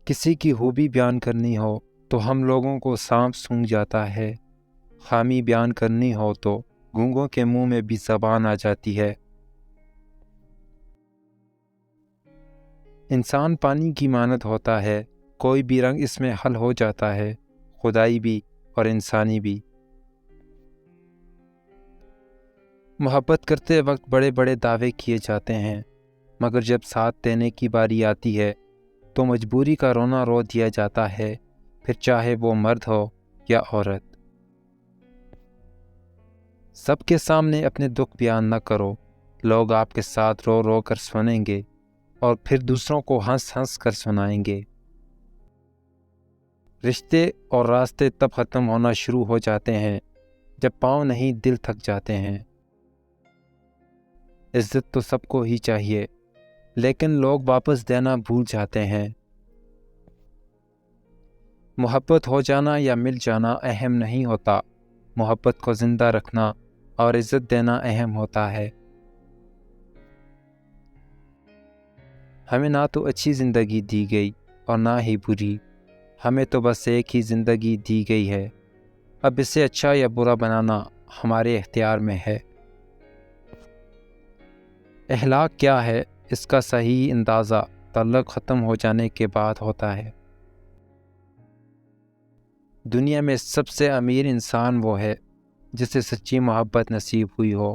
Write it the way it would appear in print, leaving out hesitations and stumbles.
کسی کی خوبی بیان کرنی ہو تو ہم لوگوں کو سانپ سونگھ جاتا ہے، خامی بیان کرنی ہو تو گونگوں کے منہ میں بھی زبان آ جاتی ہے۔ انسان پانی کی مانند ہوتا ہے، کوئی بھی رنگ اس میں حل ہو جاتا ہے، خدائی بھی اور انسانی بھی۔ محبت کرتے وقت بڑے بڑے دعوے کیے جاتے ہیں، مگر جب ساتھ دینے کی باری آتی ہے تو مجبوری کا رونا رو دیا جاتا ہے، پھر چاہے وہ مرد ہو یا عورت۔ سب کے سامنے اپنے دکھ بیان نہ کرو، لوگ آپ کے ساتھ رو رو کر سنیں گے اور پھر دوسروں کو ہنس ہنس کر سنائیں گے۔ رشتے اور راستے تب ختم ہونا شروع ہو جاتے ہیں جب پاؤں نہیں دل تھک جاتے ہیں۔ عزت تو سب کو ہی چاہیے، لیکن لوگ واپس دینا بھول جاتے ہیں۔ محبت ہو جانا یا مل جانا اہم نہیں ہوتا، محبت کو زندہ رکھنا اور عزت دینا اہم ہوتا ہے۔ ہمیں نہ تو اچھی زندگی دی گئی اور نہ ہی بری، ہمیں تو بس ایک ہی زندگی دی گئی ہے، اب اسے اچھا یا برا بنانا ہمارے اختیار میں ہے۔ اخلاق کیا ہے، اس کا صحیح اندازہ تعلق ختم ہو جانے کے بعد ہوتا ہے۔ دنیا میں سب سے امیر انسان وہ ہے جسے سچی محبت نصیب ہوئی ہو۔